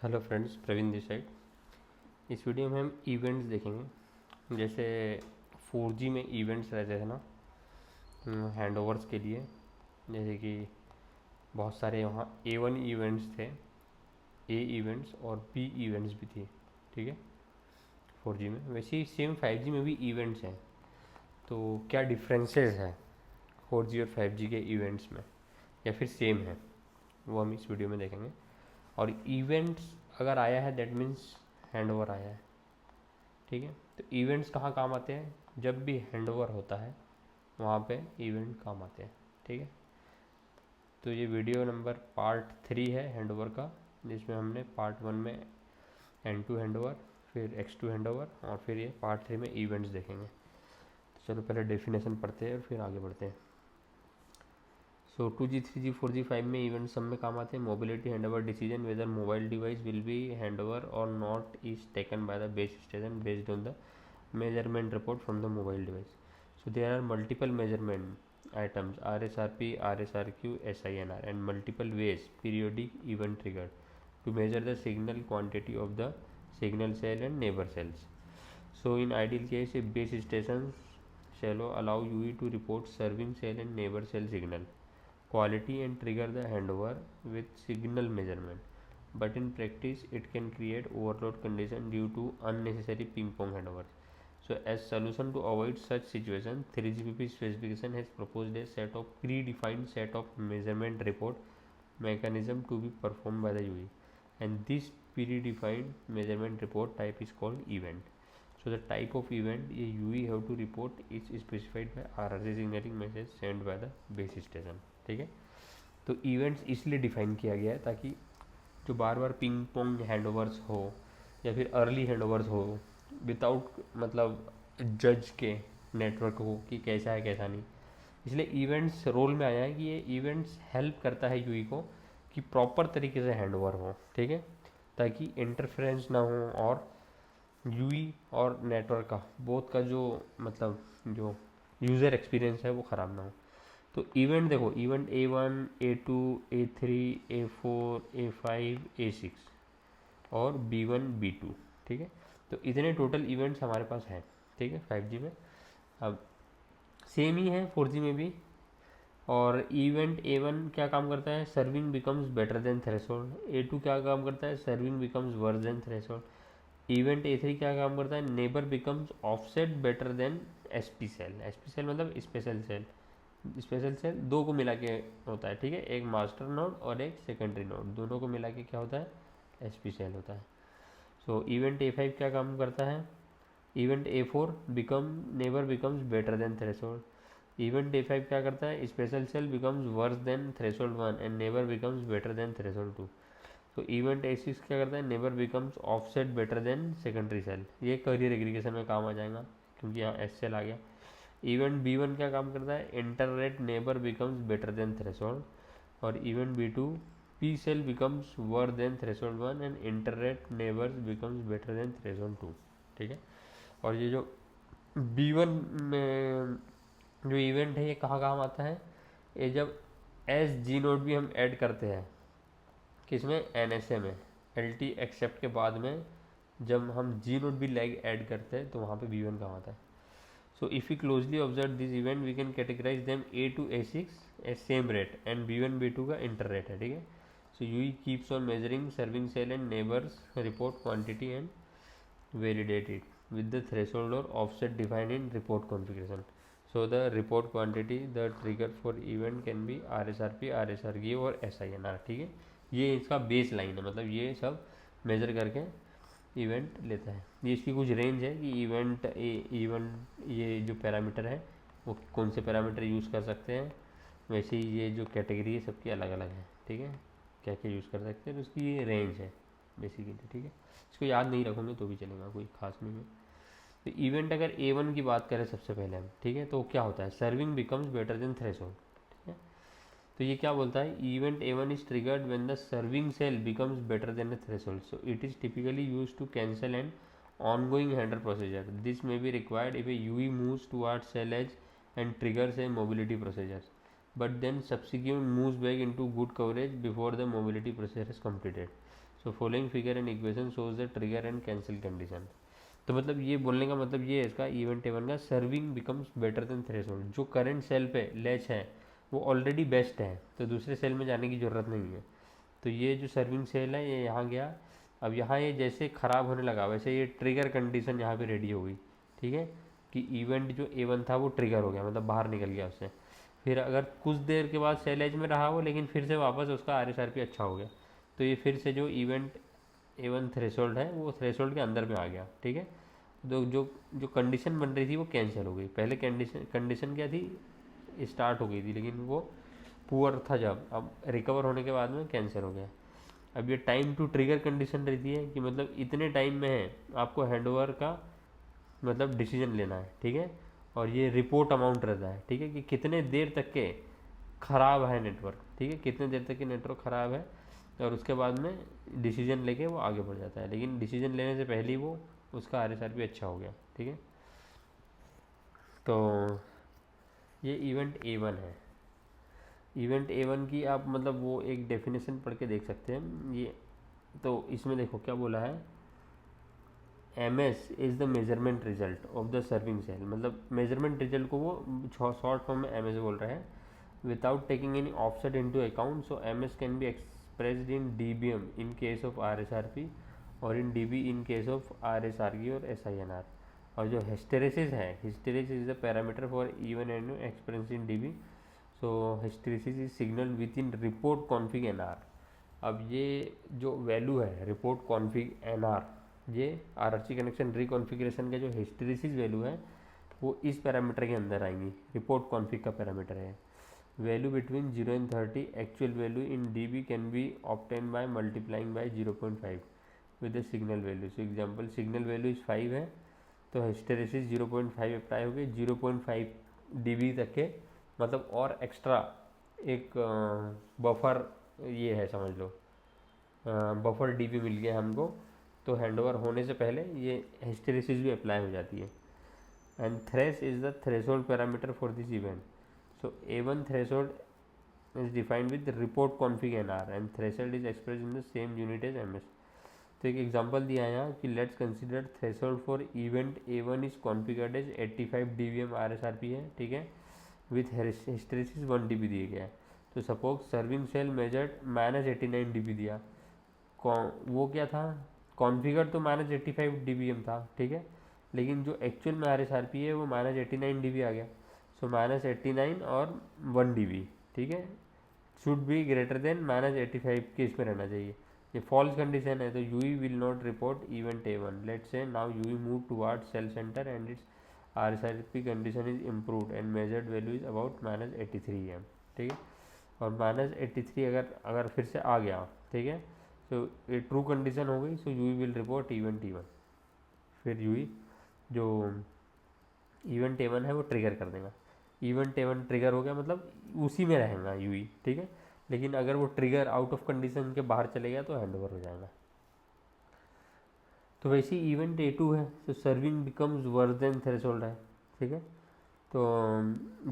Hello friends, Praveen this side. इस video में हम इवेंट्स देखेंगे। जैसे 4G में इवेंट्स रहते थे ना, हैंडओवर्स के लिए। जैसे कि बहुत सारे वहाँ A1 इवेंट्स थे, A इवेंट्स और B इवेंट्स भी थी। ठीक है, 4G में। वैसे ही सेम 5G में भी इवेंट्स हैं। तो क्या डिफरेंसेस है 4G और 5G के इवेंट्स में, या फिर सेम है, वो हम इस वीडियो में देखेंगे। और इवेंट्स अगर आया है दैट मीन्स हैंडओवर आया है। ठीक है, तो इवेंट्स कहाँ काम आते हैं? जब भी हैंडओवर होता है वहाँ पे इवेंट काम आते हैं। ठीक है, तो ये वीडियो नंबर पार्ट 3 है हैंडओवर का, जिसमें हमने पार्ट 1 में N2 हैंडओवर, फिर X2 हैंडओवर, और फिर ये पार्ट 3 में इवेंट्स देखेंगे। तो चलो पहले डेफिनेशन पढ़ते हैं और फिर आगे बढ़ते हैं। सो 2G 3G 4G 5 में इवेंट सब में काम आते हैं। Mobility handover decision whether mobile device will be handover और not is taken by the base station based on the measurement report from the mobile device. So there are multiple measurement items RSRP, RSRQ, SINR and multiple ways periodic event triggered to measure the signal quantity of the signal cell and neighbor cells. So in ideal case a base station shall allow UE to report serving cell and neighbor cell signal quality and trigger the handover with signal measurement. But in practice it can create overload condition due to unnecessary ping pong handovers. So as solution to avoid such situation, 3GPP specification has proposed a set of predefined set of measurement report mechanism to be performed by the UE, and this predefined measurement report type is called event. So the type of event a UE have to report is specified by RRC signaling message sent by the base station. ठीक है, तो events इसलिए define किया गया है ताकि जो बार बार ping pong हैंडओवर्स हो या फिर अर्ली हैंडओवर्स हो विदाउट मतलब जज के नेटवर्क हो कि कैसा है कैसा नहीं। इसलिए इवेंट्स रोल में आया है कि ये इवेंट्स हेल्प करता है यूई को कि प्रॉपर तरीके से हैंडओवर हो। ठीक है, ताकि इंटरफेरेंस ना हो और यूई और नेटवर्क का बोथ का जो मतलब जो यूज़र एक्सपीरियंस है वो ख़राब ना हो। तो इवेंट देखो, event A1, A2, A3, A4, A5, A6 और B1, B2। ठीक है, तो इतने टोटल इवेंट्स हमारे पास हैं। ठीक है, 5G में। अब सेम ही है 4G में भी। और इवेंट A1 क्या काम करता है? Serving becomes better than threshold. A2 क्या काम करता है? Serving becomes worse than threshold. Event A3 क्या काम करता है? Neighbour becomes offset better than SP cell. SP cell मतलब स्पेशल सेल। स्पेशल सेल दो को मिला के होता है। ठीक है, एक मास्टर नोड और एक सेकेंडरी नोड, दोनों को मिला के क्या होता है? SP सेल होता है। सो इवेंट A5 क्या काम करता है? Event A4 become neighbour becomes better than threshold. Event A5 क्या करता है? Special cell becomes worse than threshold 1 and neighbour becomes better than threshold 2। तो इवेंट A6 क्या करता है? Neighbour becomes offset better than secondary cell. ये carrier aggregation में काम आ जाएगा क्योंकि यहाँ एस सेल आ गया। इवेंट B1 क्या काम करता है? Inter RAT neighbour becomes better than threshold. और event B2 P cell becomes worse than threshold 1 and internet neighbors becomes better than threshold 2। ठीक है, और ये जो B1 में जो इवेंट है ये कहाँ काम आता है? ये जब एस जी नोड भी हम ऐड करते हैं, किसमें? NSA में। LT एक्सेप्ट के बाद में जब हम जी नोड भी लैग ऐड करते हैं तो वहाँ पे B1 काम आता है। So if we closely observe this event, we can categorize them A to A6 as same rate and B1 B2 का inter rate है। ठीक है, so UE keeps on measuring serving cell and neighbors report quantity and validate it with the threshold or offset defined in report configuration. So the report quantity, the trigger for event can be RSRP, RSRQ और SINR। ठीक है, ये इसका base line है, मतलब ये सब major करके इवेंट लेता है। ये इसकी कुछ रेंज है कि इवेंट ये जो पैरामीटर है वो कौन से पैरामीटर यूज़ कर सकते हैं। वैसे ही ये जो कैटेगरी है सबकी अलग अलग है। ठीक है, क्या क्या यूज़ कर सकते हैं, तो उसकी ये रेंज है बेसिकली। ठीक है, इसको याद नहीं रखोगे तो भी चलेगा, कोई खास नहीं है। तो इवेंट अगर A1 की बात करें सबसे पहले हम, ठीक है, तो क्या होता है? Serving becomes better than threshold. ठीक है, तो ये क्या बोलता है? Event A1 is triggered when the serving cell becomes better than the threshold, so it is typically used to cancel an ongoing handler procedure. This may be required if a UE moves towards cell edge and triggers a mobility procedure. but then subsequent moves back into good coverage before the mobility procedure is completed. So following figure and equation shows the trigger and cancel condition. तो मतलब ये बोलने का मतलब ये है इसका event table का, serving becomes better than threshold. जो करंट सेल पे लैच है वो ऑलरेडी बेस्ट है, तो दूसरे सेल में जाने की ज़रूरत नहीं है। तो ये जो सर्विंग सेल है ये यहाँ गया, अब यहाँ ये जैसे ख़राब होने लगा वैसे ये ट्रिगर कंडीशन यहाँ पे रेडी हो गई, ठीक है, कि इवेंट जो A1 था वो ट्रिगर हो गया, मतलब बाहर निकल गया उससे। फिर अगर कुछ देर के बाद सेल एज में रहा वो, लेकिन फिर से वापस उसका RSRP अच्छा हो गया, तो ये फिर से जो इवेंट A1 थ्रेशोल्ड है वो थ्रेशोल्ड के अंदर में आ गया, ठीक है। तो जो जो कंडीशन बन रही थी वो कैंसिल हो गई। पहले कंडीशन क्या थी, स्टार्ट हो गई थी लेकिन वो पुअर था जब, अब रिकवर होने के बाद में कैंसिल हो गया। अब ये टाइम टू ट्रिगर कंडीशन रहती है कि मतलब इतने टाइम में है आपको हैंडओवर का मतलब डिसीजन लेना है, ठीक है। और ये रिपोर्ट अमाउंट रहता है, ठीक है, कि कितने देर तक के ख़राब है नेटवर्क, ठीक है, कितने देर तक के नेटवर्क ख़राब है, और उसके बाद में डिसीजन लेके वो आगे बढ़ जाता है। लेकिन डिसीजन लेने से पहले ही वो उसका RSRP अच्छा हो गया, ठीक है। तो ये इवेंट A1 है। इवेंट A1 की आप मतलब वो एक डेफिनेशन पढ़ के देख सकते हैं ये। तो इसमें देखो क्या बोला है, MS is the measurement result of the serving cell, मतलब मेजरमेंट रिजल्ट को वो शॉर्ट फॉर्म में MS बोल रहे हैं, without taking any offset into account. So MS can be expressed in DBM in case of RSRP और in DB in case of RSRE और SINR। और जो हिस्टेरेसिस है, hysteresis is the parameter for even and experience in DB। So hysteresis is signal with in report config NR। अब ये जो value है report config NR, ये RRC connection रिकॉन्फ़िगरेशन का जो हिस्टेरेसिस वैल्यू है वो इस पैरामीटर के अंदर आएंगी, रिपोर्ट कॉन्फिग का पैरामीटर है। Value between 0 and 30, actual value in DB can be obtain by multiplying by 0.5 with the signal value. So example signal value is 5 है तो हिस्टेरेसिस 0.5 अप्लाई होगी 0.5 DB तक के, मतलब और एक्स्ट्रा एक बफर ये है समझ लो, बफर DB मिल गया हमको, तो हैंडओवर होने से पहले ये हिस्टेरेसिस भी अप्लाई हो जाती है। And thresh is the threshold parameter for this event. So A1 threshold is defined with report config NR and threshold is express in the same unit as MS। तो एक एग्जांपल दिया है यहाँ कि let's consider threshold for event A1 is configured as 85 dBm RSRP है, ठीक है, with hysteresis 1 dB दिया गया है। तो suppose serving cell measured -89 dB दिया, वो क्या था, कॉन्फिगर तो -85 dBm था, ठीक है, लेकिन जो एक्चुअल में RSRP है वो -89 dB आ गया। सो -89 और 1 dB, ठीक है, शुड बी ग्रेटर देन -85 के इसमें रहना चाहिए। ये फॉल्स कंडीशन है तो UE will not report event A1। Let's say now UE move toward cell centre and its RSRP condition is improved and measured value is about -83 है, ठीक है। और -83 अगर फिर से आ गया, ठीक है, तो ये ट्रू कंडीशन हो गई। सो UE will report event A1। फिर UE जो इवेंट A1 है वो ट्रिगर कर देगा। इवेंट A1 ट्रिगर हो गया मतलब उसी में रहेगा UE, ठीक है, लेकिन अगर वो ट्रिगर आउट ऑफ कंडीशन के बाहर चले गया तो हैंडओवर हो जाएगा। तो वैसे ही इवेंट A2 है, तो serving becomes worse than threshold है, ठीक है। तो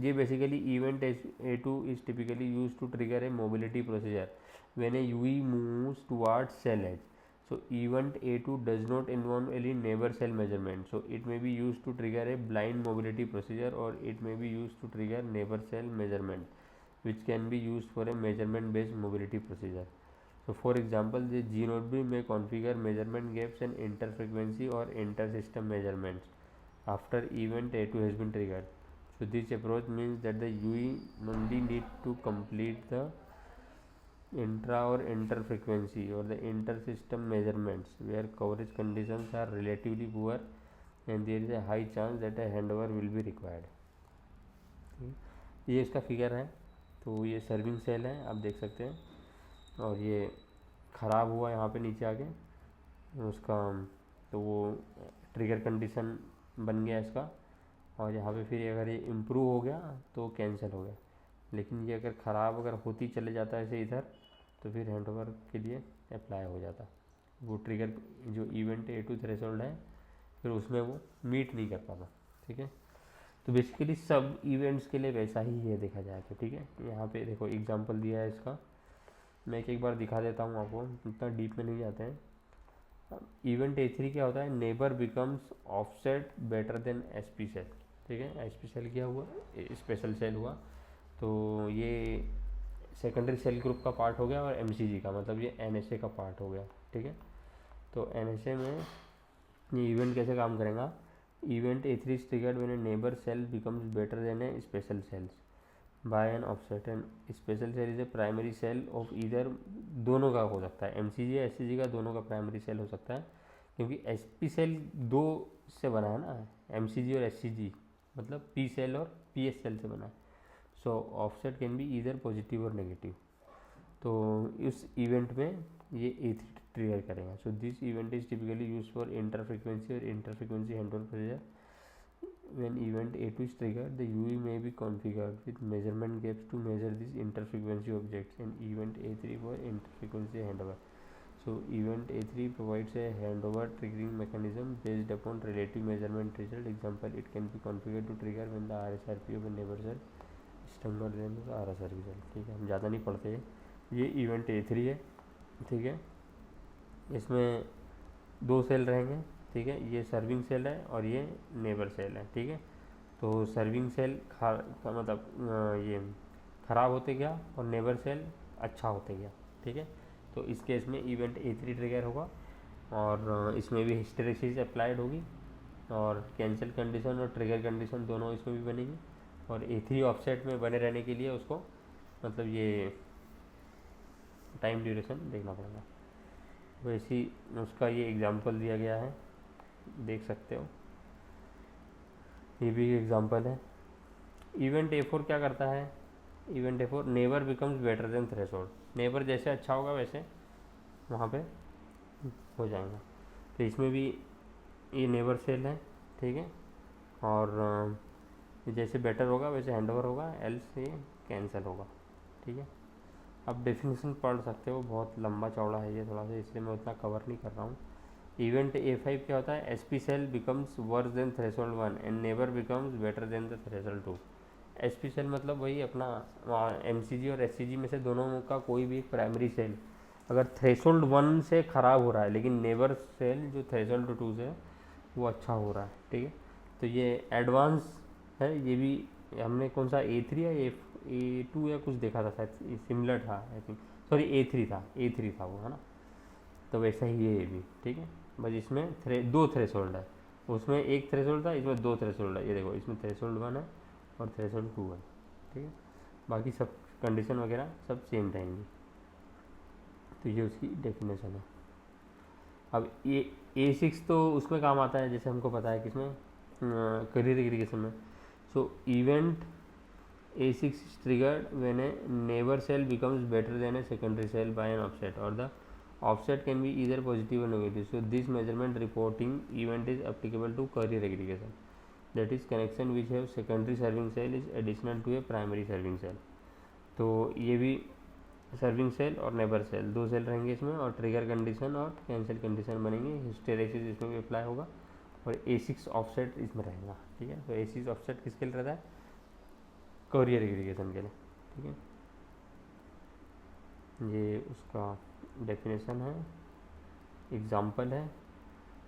ये basically event A2 is typically use to trigger a mobility procedure when a UE moves towards cell edge. So event A2 does not involve any neighbor cell measurement. So it may be used to trigger a blind mobility procedure or it may be used to trigger neighbor cell measurement, which can be used for a measurement based mobility procedure. So for example, the G0B may configure measurement gaps and interfrequency or inter-system measurements after event A2 has been triggered. So this approach means that the UE only need to complete the intra or inter frequency or the inter system measurements where coverage conditions are relatively poor and there is a high chance that a handover will be required. ये इसका figure है, तो ये serving cell है आप देख सकते हैं, और ये ख़राब हुआ यहाँ पे नीचे आके उसका, तो वो ट्रिगर कंडीशन बन गया इसका, और यहाँ पे फिर अगर ये इम्प्रूव हो गया तो कैंसिल हो गया। लेकिन ये अगर ख़राब अगर होती चले जाता है ऐसे इधर, तो फिर हैंडओवर के लिए अप्लाई हो जाता, वो ट्रिगर जो इवेंट A2 थ्रेशोल्ड है फिर उसमें वो मीट नहीं कर पाता, ठीक है। तो बेसिकली सब इवेंट्स के लिए वैसा ही है देखा जाए तो, ठीक है। यहाँ पे देखो एग्जांपल दिया है इसका, मैं एक बार दिखा देता हूँ आपको, इतना डीप में नहीं जाते हैं। इवेंट A3 क्या होता है, neighbour becomes offset better than SP cell, ठीक है। SP सेल क्या हुआ, स्पेशल सेल हुआ, तो ये सेकेंडरी सेल ग्रुप का पार्ट हो गया, और MCG का मतलब ये NSA का पार्ट हो गया, ठीक है। तो NSA में ये इवेंट कैसे काम करेगा, event A3 is triggered when a neighbor cell becomes better than a special cells by an offset, and special cell is a primary cell of either, दोनों का हो सकता है, MCG या SCG का दोनों का प्राइमरी सेल हो सकता है, क्योंकि SP सेल दो से बना है ना, MCG और SCG मतलब P सेल और PS सेल से बना है। So offset can be either positive और नेगेटिव। तो इस इवेंट में ये A3 ट्रिगर करेगा। So this event is typically use for inter frequency और inter frequency handover procedure. When event A2 is triggered, the UE may be configured with measurement gaps to measure these interfrequency objects, and event A3 for interfrequency handover. So event A3 provides a handover triggering mechanism based upon relative measurement result. Example, it can be configured to trigger when the RSRP of a neighbor cell is stronger than the RSRP cell, ठीक है। हम ज़्यादा नहीं पढ़ते, ये event A3 है, ठीक है। इसमें दो सेल रहेंगे, ठीक है, ये सर्विंग सेल है और ये नेबर सेल है, ठीक है। तो सर्विंग सेल का मतलब ये ख़राब होते गया और नेबर सेल अच्छा होते गया, ठीक है। तो इस केस में इवेंट A3 ट्रिगर होगा, और इसमें भी हिस्टेरेसिस अप्लाइड होगी, और कैंसिल कंडीशन और ट्रिगर कंडीशन दोनों इसमें भी बनेंगी, और A3 ऑफसेट में बने रहने के लिए उसको मतलब ये टाइम ड्यूरेशन देखना पड़ेगा। वैसे उसका ये एग्जांपल दिया गया है, देख सकते हो, ये भी एग्जांपल है। इवेंट A4 क्या करता है, event A4 neighbour becomes better than threshold, neighbour जैसे अच्छा होगा वैसे वहाँ पे हो जाएगा। तो इसमें भी ये नेबर सेल है, ठीक है, और जैसे बेटर होगा वैसे हैंडओवर होगा, एल्स ये कैंसिल होगा, ठीक है। अब डेफिनेशन पढ़ सकते हो, बहुत लंबा चौड़ा है ये थोड़ा सा, इसलिए मैं उतना कवर नहीं कर रहा हूँ। इवेंट A5 क्या होता है, SP cell becomes worse than threshold 1 and neighbour becomes better than the threshold 2। SP cell मतलब वही अपना MCG और SCG में से दोनों का कोई भी एक प्राइमरी सेल अगर थ्रेशोल्ड 1 से ख़राब हो रहा है, लेकिन नेबर सेल जो थ्रेशोल्ड 2 से वो अच्छा हो रहा है, ठीक है। तो ये एडवांस है, ये भी हमने कौन सा A3 या A2 या कुछ देखा था शायद, सिमिलर था आई थिंक, सॉरी A3 था वो, है ना। तो वैसा ही ये भी, ठीक है, बस इसमें दो थ्रेशोल्ड है, उसमें एक थ्रेशोल्ड था, इसमें दो थ्रेशोल्ड है, ये देखो इसमें थ्रेशोल्ड 1 है और थ्रेशोल्ड 2 है, ठीक है। बाकी सब कंडीशन वगैरह सब सेम रहेंगी। तो ये उसकी डेफिनेशन है। अब ये A6 तो उसमें काम आता है, जैसे हमको पता है किसमें, करियर एग्रीगेशन में। सो event A6 is triggered when a neighbor cell becomes better than a secondary cell by an offset, or the offset can be either positive or negative. So this measurement reporting event is applicable to carrier aggregation, that is connection which have secondary serving cell is additional to a primary serving cell. तो ये भी serving cell और neighbour cell दो cell रहेंगे इसमें, और trigger condition और cancel condition बनेंगे, हिस्टेरेसिस इसमें भी अप्लाई होगा, और A6 ऑफसेट इसमें रहेगा, ठीक है। तो A6 ऑफसेट किसके लिए रहता है, कोरियर एग्रीगेशन के लिए, ठीक है। ये उसका डेफिनेशन है, एग्जाम्पल है।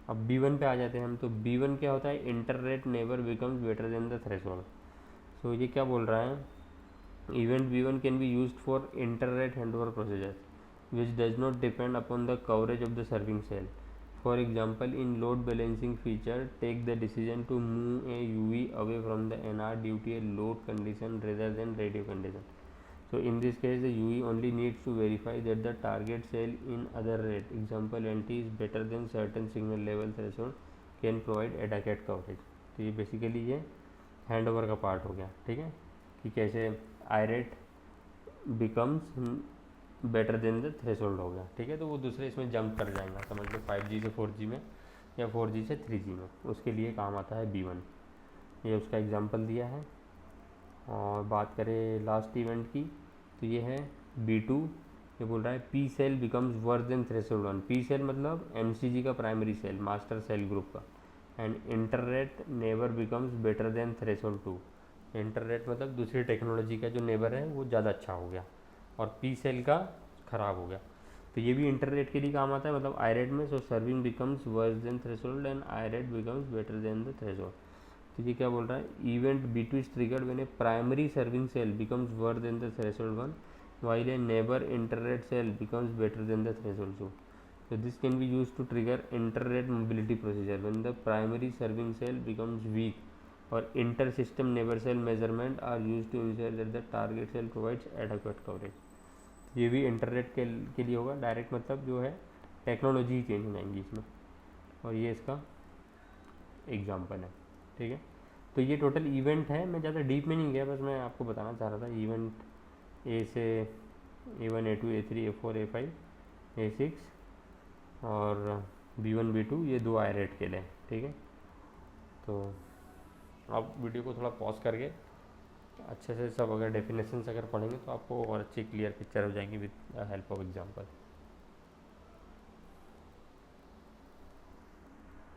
अब B1 पे आ जाते हैं हम। तो B1 क्या होता है, inter RAT neighbour becomes better than the threshold. So ये क्या बोल रहा है, event B1 can be used for inter RAT handover procedure which does not depend upon the coverage of the serving cell. For example, in load balancing feature, take the decision to move a UE away from the NR due to a load condition rather than radio condition. So in this case, the UE only needs to verify that the target cell in other rate, example NT, is better than certain signal level threshold, can provide adequate coverage. तो ये basically ये handover का part हो गया, ठीक है, कि कैसे I RAT becomes better than the threshold हो गया, ठीक है। तो वो दूसरे इसमें जंप कर जाएगा, समझ लो 5G से 4G में या 4G से 3G में, उसके लिए काम आता है B1। ये उसका एग्जांपल दिया है। और बात करें लास्ट इवेंट की, तो ये है B2। ये बोल रहा है P cell becomes worse than threshold 1। P cell मतलब MCG का primary cell, master cell group का, and inter RAT neighbour becomes better than threshold 2। Inter RAT मतलब दूसरी टेक्नोलॉजी का जो नेबर है वो ज़्यादा अच्छा हो गया और पी सेल का ख़राब हो गया, तो ये भी इंटर रेट के लिए काम आता है, मतलब आई रेट में। So serving becomes worse than threshold and I RAT becomes better than the threshold. तो ये क्या बोल रहा है, event B2 is triggered when a primary serving cell becomes worse than the threshold 1 while a neighbor inter-rate cell becomes better than the threshold 2. So this can be used to trigger inter-rate mobility procedure when the primary serving cell becomes weak, or inter-system neighbor cell measurement are used to ensure that the target cell provides adequate coverage. ये भी internet के लिए होगा। Direct मतलब जो है technology ही change हो जाएंगी इसमें, और ये इसका एग्जाम्पल है। ठीक है, तो ये टोटल इवेंट है। मैं ज़्यादा डीप में नहीं गया, बस मैं आपको बताना चाह रहा था इवेंट ए से A1 A2 A3 A4 A5 A6 और B1 B2 ये 2 आई रेट के लिए। ठीक है, तो आप वीडियो को थोड़ा पॉज करके अच्छे से सब अगर डेफिनेशंस अगर पढ़ेंगे तो आपको और अच्छी क्लियर पिक्चर हो जाएंगी विद हेल्प ऑफ एग्जांपल।